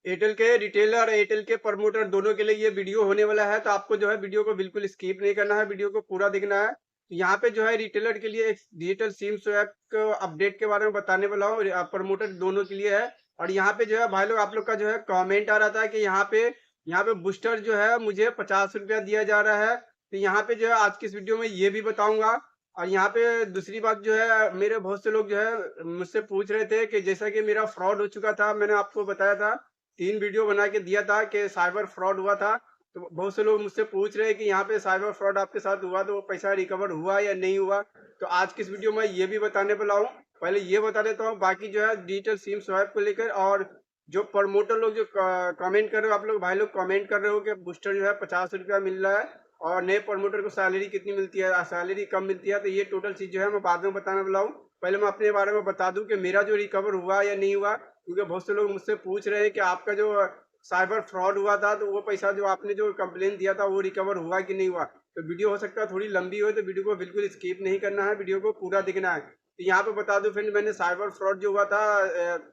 Airtel के retailer, Airtel के promoter दोनों के लिए ये वीडियो होने वाला है, तो आपको जो है वीडियो को बिल्कुल स्किप नहीं करना है, वीडियो को पूरा देखना है। तो यहाँ पे जो है रिटेलर के लिए एक डिजिटल सिम स्वैप अपडेट के बारे में बताने वाला हूँ, प्रमोटर दोनों के लिए है। और यहाँ पे जो है भाई लोग, आप लोग का जो है कमेंट आ रहा था कि यहाँ पे बूस्टर जो है मुझे 50 रुपया दिया जा रहा है। तो यहाँ पे जो है आज की इस वीडियो में ये भी बताऊंगा। और यहाँ पे दूसरी बात जो है, मेरे बहुत से लोग जो है मुझसे पूछ रहे थे कि जैसा कि मेरा फ्रॉड हो चुका था, मैंने आपको बताया था, 3 वीडियो बना के दिया था कि साइबर फ्रॉड हुआ था। तो बहुत से लोग मुझसे पूछ रहे हैं कि यहाँ पे साइबर फ्रॉड आपके साथ हुआ तो वो पैसा रिकवर हुआ या नहीं हुआ। तो आज की इस वीडियो में ये भी बताने वाला हूँ। पहले ये बता देता हूँ, बाकी जो है डिजिटल सिम स्वैप को लेकर, और जो प्रमोटर लोग जो कमेंट कर रहे हो, आप लोग भाई लोग कमेंट कर रहे हो कि बूस्टर जो है 50 रुपया मिल रहा है और नए प्रमोटर को सैलरी कितनी मिलती है, सैलरी कम मिलती है। तो ये टोटल चीज़ जो है मैं बाद में बताने वाला हूँ। पहले मैं अपने बारे में बता दूं कि मेरा जो रिकवर हुआ या नहीं हुआ, क्योंकि बहुत से लोग मुझसे पूछ रहे हैं कि आपका जो साइबर फ्रॉड हुआ था तो वो पैसा जो आपने जो कंप्लेन दिया था वो रिकवर हुआ कि नहीं हुआ। तो वीडियो हो सकता है थोड़ी लंबी हो, तो वीडियो को बिल्कुल स्किप नहीं करना है, वीडियो को पूरा देखना है। तो यहाँ पे बता दूं फ्रेंड, मैंने साइबर फ्रॉड जो हुआ था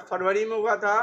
फरवरी में हुआ था,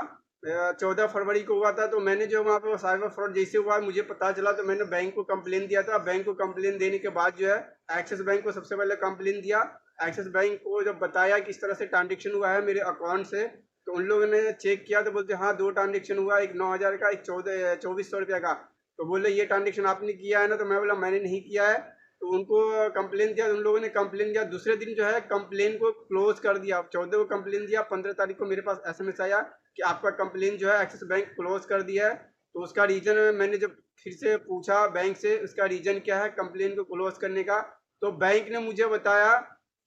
14 फरवरी को हुआ था। तो मैंने जो वहाँ पे साइबर फ्रॉड जैसे हुआ मुझे पता चला, तो मैंने बैंक को कंप्लेन दिया था। बैंक को कंप्लेन देने के बाद जो है एक्सिस बैंक को सबसे पहले कंप्लेन दिया। एक्सिस बैंक को जब बताया कि इस तरह से ट्रांजेक्शन हुआ है मेरे अकाउंट से, तो उन लोगों ने चेक किया तो बोलते हाँ 2 ट्रांजेक्शन हुआ, एक 9,000 का, एक 2400 रुपया का। तो बोले ये ट्रांजेक्शन आपने किया है ना, तो मैं बोला मैंने नहीं किया है। तो उनको कंप्लेन दिया, उन लोगों ने कंप्लेन दिया, दूसरे दिन जो है कंप्लेन को क्लोज कर दिया। 14 को कंप्लेन दिया, 15 तारीख को मेरे पास एसएमएस आया कि आपका कंप्लेन जो है एक्सिस बैंक क्लोज कर दिया है। तो उसका रीजन मैंने जब फिर से पूछा बैंक से, उसका रीजन क्या है कंप्लेन को क्लोज करने का, तो बैंक ने मुझे बताया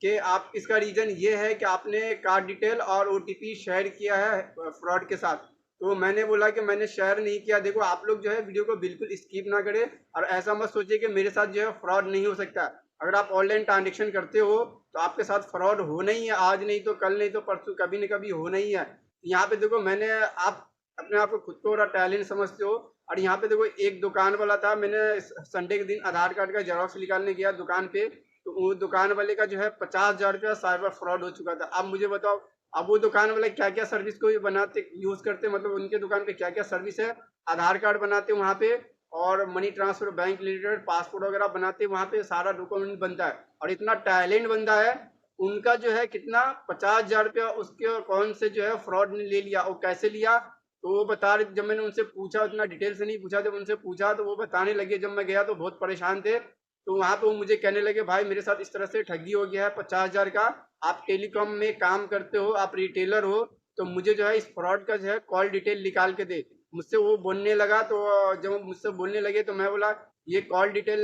कि आप इसका रीजन ये है कि आपने कार्ड डिटेल और ओटीपी शेयर किया है फ्रॉड के साथ। तो मैंने बोला कि मैंने शेयर नहीं किया। देखो आप लोग जो है वीडियो को बिल्कुल स्किप ना करें, और ऐसा मत सोचिए कि मेरे साथ जो है फ्रॉड नहीं हो सकता। अगर आप ऑनलाइन ट्रांजेक्शन करते हो तो आपके साथ फ्रॉड होना ही है, आज नहीं तो कल, नहीं तो परसों, कभी न कभी होना ही है। यहाँ पे देखो मैंने, आप अपने आप को खुद को और टैलेंट समझते हो। और यहाँ पे देखो एक दुकान वाला था, मैंने संडे के दिन आधार कार्ड का जेरॉक्स निकालने गया दुकान पे, तो वो दुकान वाले का जो है 50,000 रुपया साइबर फ्रॉड हो चुका था। अब मुझे बताओ, अब वो दुकान वाले क्या क्या सर्विस को बनाते यूज करते, मतलब उनके दुकान पे क्या क्या सर्विस है, आधार कार्ड बनाते वहाँ पे, और money transfer, bank related, passport वगैरह बनाते वहाँ पे, सारा डॉक्यूमेंट बनता है। और इतना टैलेंट बंदा है उनका, जो है कितना 50,000 रुपया उसके अकाउंट से जो है फ्रॉड ने ले लिया। और कैसे लिया तो वो बता रहे, जब मैंने उनसे पूछा, उतना डिटेल से नहीं पूछा, जब उनसे पूछा तो वो बताने लगे। जब मैं गया तो बहुत परेशान थे, तो वहाँ पे वो मुझे कहने लगे भाई मेरे साथ इस तरह से ठगी हो गया है 50,000 का, आप टेलीकॉम में काम करते हो, आप रिटेलर हो, तो मुझे जो है इस फ्रॉड का जो है कॉल डिटेल निकाल के दे। मुझसे वो बोलने लगा, तो जब वो मुझसे बोलने लगे तो मैं बोला ये कॉल डिटेल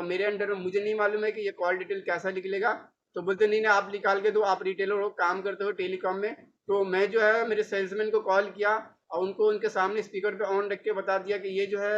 मेरे अंडर में, मुझे नहीं मालूम है कि ये कॉल डिटेल कैसा निकलेगा। तो बोलते नहीं नहीं आप निकाल के दो, आप रिटेलर हो, काम करते हो टेलीकॉम में। तो मैं जो है मेरे सेल्समैन को कॉल किया और उनको उनके सामने स्पीकर पे ऑन रख के बता दिया कि ये जो है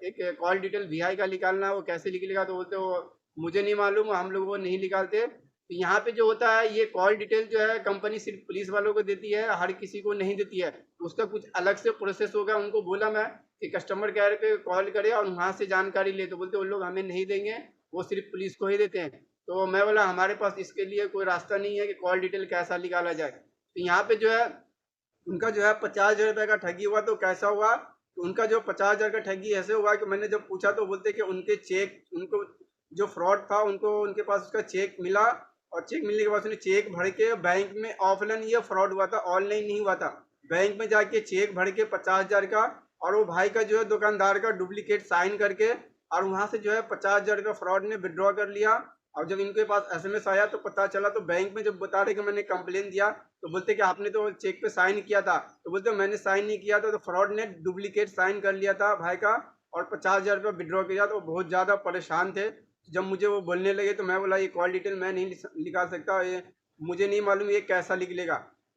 एक कॉल डिटेल वीआई का निकालना है, वो कैसे निकलेगा। तो बोलते वो मुझे नहीं मालूम, हम लोग वो नहीं निकालते। तो यहाँ पे जो होता है, ये कॉल डिटेल जो है कंपनी सिर्फ पुलिस वालों को देती है, हर किसी को नहीं देती है। उसका कुछ अलग से प्रोसेस होगा। उनको बोला मैं कि कस्टमर केयर पे कॉल करे और वहाँ से जानकारी ले, तो बोलते उन लोग हमें नहीं देंगे, वो सिर्फ पुलिस को ही देते हैं। तो मैं बोला हमारे पास इसके लिए कोई रास्ता नहीं है कि कॉल डिटेल कैसा निकाला जाए। तो यहाँ पे जो है उनका जो है 50,000 रुपये का ठगी हुआ। तो कैसा हुआ, तो उनका जो 50,000 का ठगी ऐसे हुआ कि मैंने जब पूछा तो बोलते कि उनके चेक, उनको जो फ्रॉड था उनको उनके पास उसका चेक मिला, और चेक मिलने के बाद उसने चेक भर के बैंक में, ऑफलाइन ये फ्रॉड हुआ था, ऑनलाइन नहीं हुआ था। बैंक में जाके चेक भर के 50,000 का, और वो भाई का जो है दुकानदार का डुप्लीकेट साइन करके, और वहाँ से जो है 50,000 का फ्रॉड ने विड्रॉ कर लिया। और जब इनके पास एसएमएस आया तो पता चला, तो बैंक में जब बता रहे कि मैंने कंप्लेन दिया, तो बोलते कि आपने तो चेक पे साइन किया था। तो बोलते मैंने साइन नहीं किया था, तो फ्रॉड ने डुप्लीकेट साइन कर लिया था भाई का, और 50,000 रुपया विड्रॉ किया। तो बहुत ज़्यादा परेशान थे। जब मुझे वो बोलने लगे तो मैं बोला ये कॉल डिटेल मैं नहीं निकाल सकता, ये मुझे नहीं मालूम ये कैसा निकलेगा।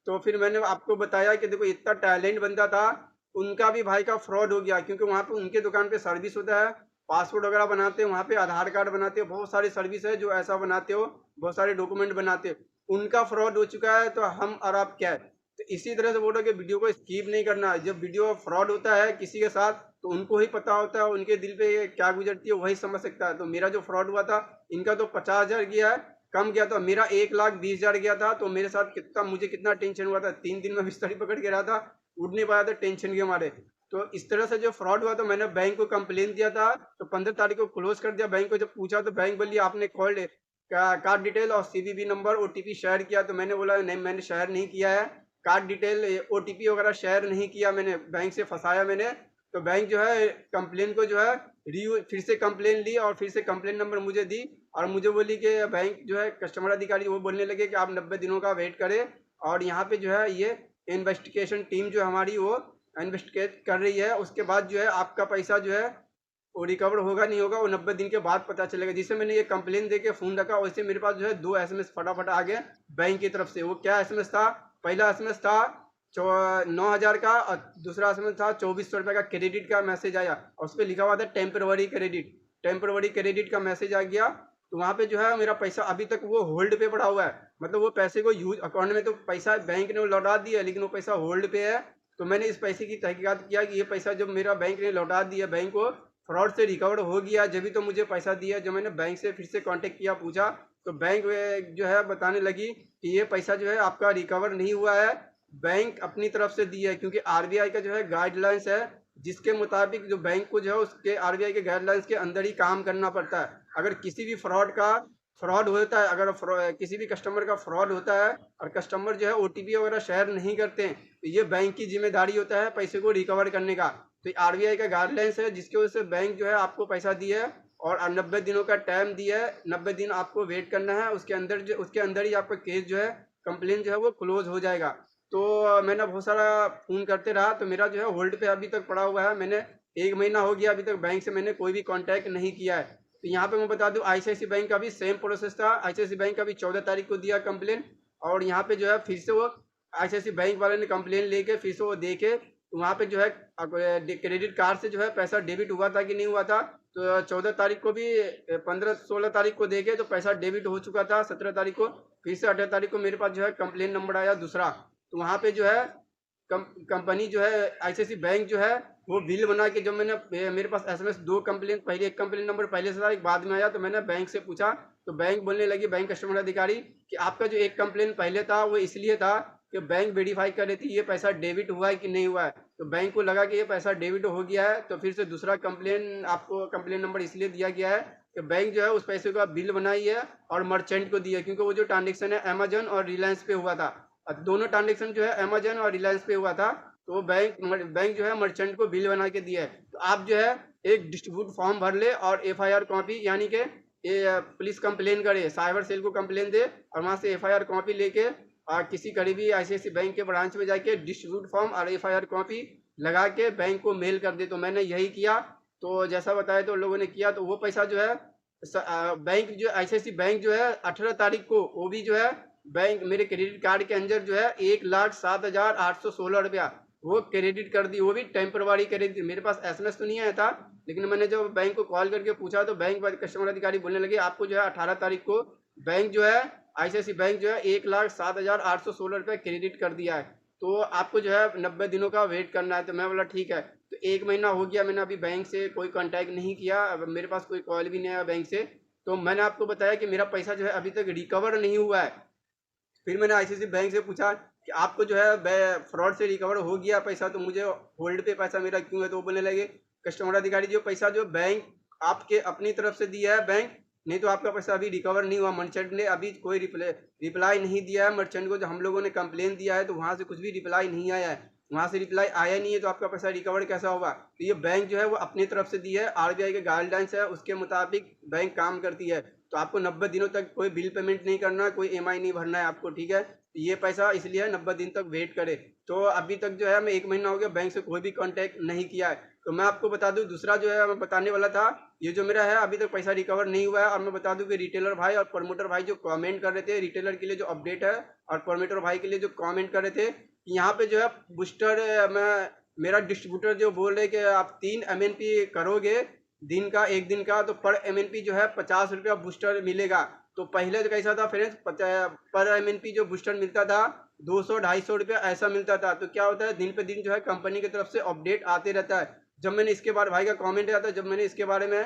तो फिर मैंने आपको बताया कि देखो इतना टैलेंट बंदा था, उनका भी भाई का फ्रॉड हो गया, क्योंकि वहाँ पे उनके दुकान पे सर्विस होता है, पासपोर्ट वगैरह बनाते हैं वहाँ पे, आधार कार्ड बनाते हो, बहुत सारी सर्विस है जो ऐसा बनाते हो, बहुत सारे डॉक्यूमेंट बनाते हो। उनका फ्रॉड हो चुका है, तो हम और आप क्या है। तो इसी तरह से बोलो कि वीडियो को स्किप नहीं करना है। जब वीडियो फ्रॉड होता है किसी के साथ, तो उनको ही पता होता है, उनके दिल पे क्या गुजरती है वही समझ सकता है। तो मेरा जो फ्रॉड हुआ था, इनका तो 50,000 गया है, कम गया था, मेरा 1,20,000 गया था। तो मेरे साथ मुझे कितना टेंशन हुआ था, 3 दिन में बिस्तर ही पकड़ के रहा था, उठ नहीं पाया था टेंशन के मारे। तो इस तरह से जो फ्रॉड हुआ, तो मैंने बैंक को कंप्लेन दिया था, तो 15 तारीख को क्लोज कर दिया। बैंक को जब पूछा तो बैंक बोली आपने कॉल कार्ड डिटेल और सीवीवी नंबर ओटीपी शेयर किया। तो मैंने बोला नहीं, मैंने शेयर नहीं किया है, कार्ड डिटेल ओटीपी वगैरह शेयर नहीं किया मैंने, बैंक से फंसाया मैंने। तो बैंक जो है कंप्लेन को जो है फिर से कंप्लेन ली और फिर से कंप्लेन नंबर मुझे दी, और मुझे बोली कि बैंक जो है कस्टमर अधिकारी वो बोलने लगे कि आप 90 दिनों का वेट करें, और यहाँ पे जो है ये इन्वेस्टिगेशन टीम जो हमारी वो इन्वेस्टिगेट कर रही है, उसके बाद जो है आपका पैसा जो है वो रिकवर होगा नहीं होगा वो 90 दिन के बाद पता चलेगा। जिससे मैंने ये कंप्लेन दे के फ़ोन रखा, वैसे मेरे पास जो है 2 एसएमएस फटाफट आ गए बैंक की तरफ से। वो क्या एसएमएस था, पहला एसएमएस था 9,000 का, और दूसरा एसएमएस था 2,400 रुपये का क्रेडिट का मैसेज आया, और उस पर लिखा हुआ था टेम्परवरी क्रेडिट का मैसेज आ गया। तो वहाँ पे जो है मेरा पैसा अभी तक वो होल्ड पे पड़ा हुआ है, मतलब वो पैसे को यूज अकाउंट में तो पैसा बैंक ने लौटा दिया, लेकिन वो पैसा होल्ड पे है। तो मैंने इस पैसे की तहकीकात किया कि ये पैसा जब मेरा बैंक ने लौटा दिया, बैंक को फ्रॉड से रिकवर हो गया, जब भी तो मुझे पैसा दिया। जब मैंने बैंक से फिर से कांटेक्ट किया, पूछा, तो बैंक जो है बताने लगी कि ये पैसा जो है आपका रिकवर नहीं हुआ है, बैंक अपनी तरफ से दिया है, क्योंकि आरबीआई का जो है गाइडलाइंस है, जिसके मुताबिक जो बैंक को जो है उसके आरबीआई के गाइडलाइंस के अंदर ही काम करना पड़ता है। अगर किसी भी फ्रॉड होता है, अगर किसी भी कस्टमर का फ्रॉड होता है और कस्टमर जो है ओटीपी वगैरह शेयर नहीं करते हैं, तो ये बैंक की जिम्मेदारी होता है पैसे को रिकवर करने का। तो आरबीआई का गाइडलाइंस है, जिसकी वजह से बैंक जो है आपको पैसा दिया है और 90 दिनों का टाइम दिया है। 90 दिन आपको वेट करना है, उसके अंदर ही आपका केस जो है कंप्लेन जो है वो क्लोज हो जाएगा। तो मैंने बहुत सारा फ़ोन करते रहा, तो मेरा जो है होल्ड पे अभी तक पड़ा हुआ है। मैंने 1 महीना हो गया, अभी तक बैंक से मैंने कोई भी कांटेक्ट नहीं किया है। तो यहाँ पे मैं बता दूं, आईसीआईसीआई बैंक का भी सेम प्रोसेस था। आईसीआईसीआई बैंक का भी 14 तारीख को दिया कंप्लेन, और यहाँ पे जो है फिर से वो आईसीआईसीआई बैंक वाले ने कंप्लेन लेके फिर से वो देखे, तो वहाँ पे जो है क्रेडिट कार्ड से जो है पैसा डेबिट हुआ था कि नहीं हुआ था। तो 14 तारीख को भी 15-16 तारीख को देखे तो पैसा डेबिट हो चुका था। 17 तारीख को फिर से 18 तारीख को मेरे पास जो है कंप्लेन नंबर आया दूसरा। तो वहाँ पे जो है कंपनी जो है आईसीआईसीआई बैंक जो है वो बिल बना के, जब मैंने मेरे पास एसएमएस 2 कंप्लेन, पहले एक कंप्लेन नंबर पहले से था, एक बाद में आया, तो मैंने बैंक से पूछा, तो बैंक बोलने लगी, बैंक कस्टमर अधिकारी, कि आपका जो एक कंप्लेन पहले था वो इसलिए था कि बैंक वेरीफाई कर रही थी ये पैसा डेबिट हुआ है कि नहीं हुआ है। तो बैंक को लगा कि ये पैसा डेबिट हो गया है, तो फिर से दूसरा कंप्लेन आपको कंप्लेन नंबर इसलिए दिया गया है कि बैंक जो है उस पैसे का बिल बनाई है और मर्चेंट को दिया, क्योंकि वो जो ट्रांजेक्शन है अमेजन और रिलायंस पे हुआ था। दोनों ट्रांजेक्शन जो है अमेजन और रिलायंस पे हुआ था। तो बैंक जो है मर्चेंट को बिल बना के दिया है। तो आप जो है एक डिस्ट्रीब्यूट फॉर्म भर ले और एफआईआर कॉपी, यानी कि पुलिस कंप्लेन करे, साइबर सेल को कंप्लेन दे, और वहाँ से एफआईआर कॉपी लेके किसी करीबी आईसीआईसीआई बैंक के ब्रांच में जाके डिस्ट्रीब्यूट फॉर्म और एफआईआर कॉपी लगा के बैंक को मेल कर दे। तो मैंने यही किया, तो जैसा बताया तो लोगों ने किया। तो वो पैसा जो है बैंक जो आईसीआईसीआई बैंक जो है 18 तारीख को वो भी जो है बैंक मेरे क्रेडिट कार्ड के अंदर जो है 1,07,816 रुपया वो क्रेडिट कर दी। वो भी टेम्परवारी क्रेडिट, मेरे पास एसएमएस तो नहीं आया था, लेकिन मैंने जब बैंक को कॉल करके पूछा तो बैंक कस्टमर अधिकारी बोलने लगे आपको जो है 18 तारीख को बैंक जो है आईसीआईसीआई बैंक जो है 1,07,816 रुपये क्रेडिट कर दिया है, तो आपको जो है 90 दिनों का वेट करना है। तो मैं बोला ठीक है। तो 1 महीना हो गया, मैंने अभी बैंक से कोई कांटेक्ट नहीं किया, अब मेरे पास कोई कॉल भी नहीं आया बैंक से। तो मैंने आपको बताया कि मेरा पैसा जो है अभी तक रिकवर नहीं हुआ है। फिर मैंने आईसीआईसीआई बैंक से पूछा कि आपको जो है फ्रॉड से रिकवर हो गया पैसा, तो मुझे होल्ड पे पैसा मेरा क्यों है। तो वो बोलने लगे कस्टमर अधिकारी जो पैसा जो बैंक आपके अपनी तरफ से दिया है बैंक, नहीं तो आपका पैसा अभी रिकवर नहीं हुआ। मर्चेंट ने अभी कोई रिप्लाई नहीं दिया है। मर्चेंट को जो हम लोगों ने कंप्लेन दिया है तो वहाँ से कुछ भी रिप्लाई नहीं आया है, वहाँ से रिप्लाई आया नहीं है, तो आपका पैसा रिकवर कैसा होगा। तो ये बैंक जो है वो अपनी तरफ से दी है, आरबीआई के गाइडलाइंस है उसके मुताबिक बैंक काम करती है। तो आपको 90 दिनों तक कोई बिल पेमेंट नहीं करना, कोई ईएमआई नहीं भरना है आपको, ठीक है। तो ये पैसा इसलिए 90 दिन तक वेट करे। तो अभी तक जो है मैं 1 महीना हो गया बैंक से कोई भी कांटेक्ट नहीं किया है। तो मैं आपको बता दूं दूसरा जो है मैं बताने वाला था, ये जो मेरा है अभी तक पैसा रिकवर नहीं हुआ है। और मैं बता दूं कि रिटेलर भाई और प्रमोटर भाई जो कमेंट कर रहे थे, रिटेलर के लिए जो अपडेट है और प्रमोटर भाई के लिए जो कमेंट कर रहे थे, यहाँ पे जो है बूस्टर मेरा डिस्ट्रीब्यूटर जो बोल रहे कि आप 3 एमएनपी करोगे दिन का, एक दिन का, तो पर एमएनपी जो है 50 रुपया बूस्टर मिलेगा। तो पहले तो कैसा था फ्रेंड्स, पर एमएनपी जो बूस्टर मिलता था 200-250 रुपया ऐसा मिलता था। तो क्या होता है दिन पे दिन जो है कंपनी की तरफ से अपडेट आते रहता है। जब मैंने इसके बारे भाई का कमेंट आया था, जब मैंने इसके बारे में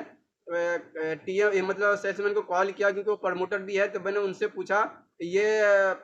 टीएम मतलब सेल्समैन को कॉल किया, क्योंकि वो प्रमोटर भी है, तो मैंने उनसे पूछा ये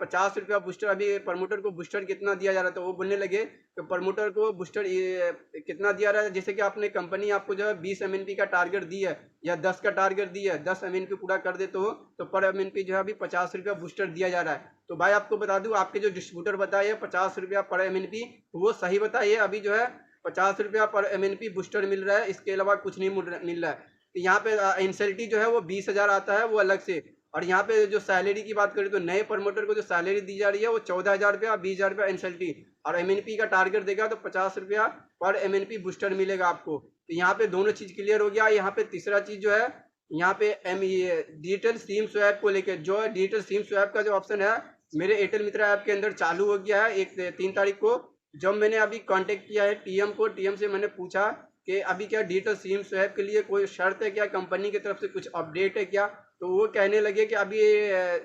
50 रुपया बूस्टर, अभी प्रमोटर को बूस्टर कितना दिया जा रहा है, तो वो बोलने लगे कि प्रमोटर को बूस्टर ये कितना दिया रहा है, जैसे कि आपने कंपनी आपको जो है 20 MNP का टारगेट दी है या 10 का टारगेट दी है, 10 MNP पूरा कर देते हो तो पर MNP जो है अभी 50 रुपया बूस्टर दिया जा रहा है। तो भाई आपको बता दूं, आपके जो डिस्ट्रीब्यूटर बताए 50 रुपया पर MNP, वो सही बताइए, अभी जो है 50 रुपया पर MNP बूस्टर मिल रहा है, इसके अलावा कुछ नहीं मिल रहा है। यहाँ पे इंसेल्टी जो है वो 20,000 आता है, वो अलग से। और यहाँ पे जो सैलरी की बात करें तो नए प्रमोटर को जो सैलरी दी जा रही है वो 14,000 रुपया, 20,000 रुपया इंसेल्टी, और MNP का टारगेट देगा तो 50 रुपया पर MNP बूस्टर मिलेगा आपको। तो यहाँ पे दोनों चीज क्लियर हो गया। यहाँ पे तीसरा चीज जो है, यहाँ पे डिजिटल सिम स्वैप को लेकर, जो है डिजिटल सिम स्वैप का जो ऑप्शन है मेरे एयरटेल मित्रा ऐप के अंदर चालू हो गया है 3 तारीख को। जब मैंने अभी कांटेक्ट किया है टीएम को, टीएम से मैंने पूछा कि अभी क्या डिजिटल सिम स्वैप के लिए कोई शर्त है क्या, कंपनी की तरफ से कुछ अपडेट है क्या, तो वो कहने लगे कि अभी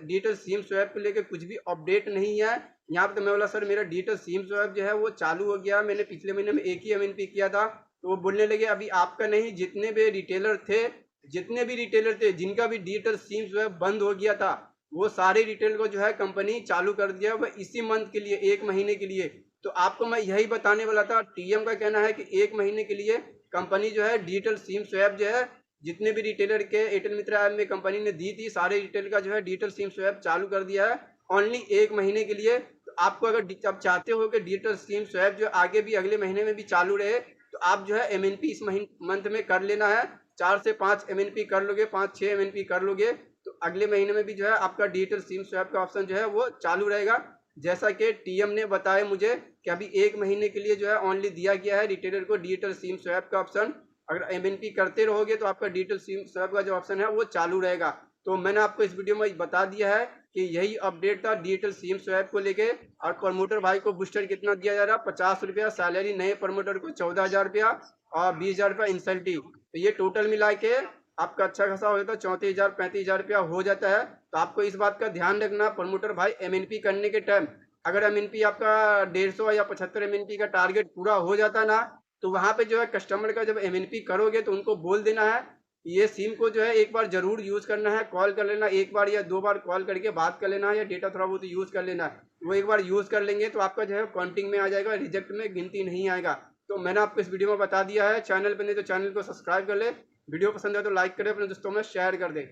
डिजिटल सिम स्वैप को लेकर कुछ भी अपडेट नहीं है यहाँ पे। तो मैं बोला सर मेरा डिजिटल सिम स्वैप जो है वो चालू हो गया, मैंने पिछले महीने में एक ही MNP किया था। तो वो बोलने लगे अभी आपका नहीं, जितने भी रिटेलर थे जिनका भी डिजिटल सिम स्वैप बंद हो गया था, वो सारे रिटेल को जो है कंपनी चालू कर दिया, वह इसी मंथ के लिए, 1 महीने के लिए। तो आपको मैं यही बताने वाला था, टीएम का कहना है कि 1 महीने के लिए कंपनी जो है डिजिटल सिम स्वैप जो है जितने भी रिटेलर के एयरटेल मित्रा ऐप में कंपनी ने दी थी, सारे रिटेल का जो है डिजिटल सिम स्वैप चालू कर दिया है, ओनली 1 महीने के लिए। तो आपको अगर आप चाहते हो कि डिजिटल सिम स्वैप जो आगे भी अगले महीने में भी चालू रहे, तो आप जो है MNP इस मंथ में कर लेना है। 4 से 5 MNP कर लोगे, 5-6 MNP कर लोगे, तो अगले महीने में भी जो है आपका डिजिटल सिम स्वैप का ऑप्शन जो है वो चालू रहेगा। जैसा कि टीएम ने बताया मुझे कि अभी 1 महीने के लिए जो है ओनली दिया गया है रिटेलर को डिजिटल सिम स्वैप का ऑप्शन। अगर MNP करते रहोगे तो आपका डिजिटल सिम स्वैप का जो ऑप्शन है वो चालू रहेगा। तो मैंने आपको इस वीडियो में बता दिया है कि यही अपडेट था डिजिटल सिम स्वैप को लेके। और प्रमोटर भाई को बूस्टर कितना दिया जा रहा है, 50 रुपया सैलरी, नए प्रमोटर को 14,000 रुपया और 20,000 रुपया इंसल्टी। तो ये टोटल मिला के आपका अच्छा खासा हो जाता है, 34,000-35,000 रुपया हो जाता है। तो आपको इस बात का ध्यान रखना, प्रमोटर भाई MNP करने के टाइम अगर MNP आपका 150 या 75 MNP का टारगेट पूरा हो जाता ना, तो वहां पे जो है कस्टमर का जब MNP करोगे तो उनको बोल देना है ये सिम को जो है एक बार जरूर यूज करना है, कॉल कर लेना, 1 बार या 2 बार कॉल करके बात कर लेना है, या डेटा थोड़ा बहुत यूज कर लेना है। वो एक बार यूज कर लेंगे तो आपका जो है काउंटिंग में आ जाएगा, रिजेक्ट में गिनती नहीं आएगा। तो मैंने आपको इस वीडियो में बता दिया है। चैनल पर नहीं तो चैनल को सब्सक्राइब कर ले, वीडियो पसंद है तो लाइक करें, अपने दोस्तों में शेयर कर दें।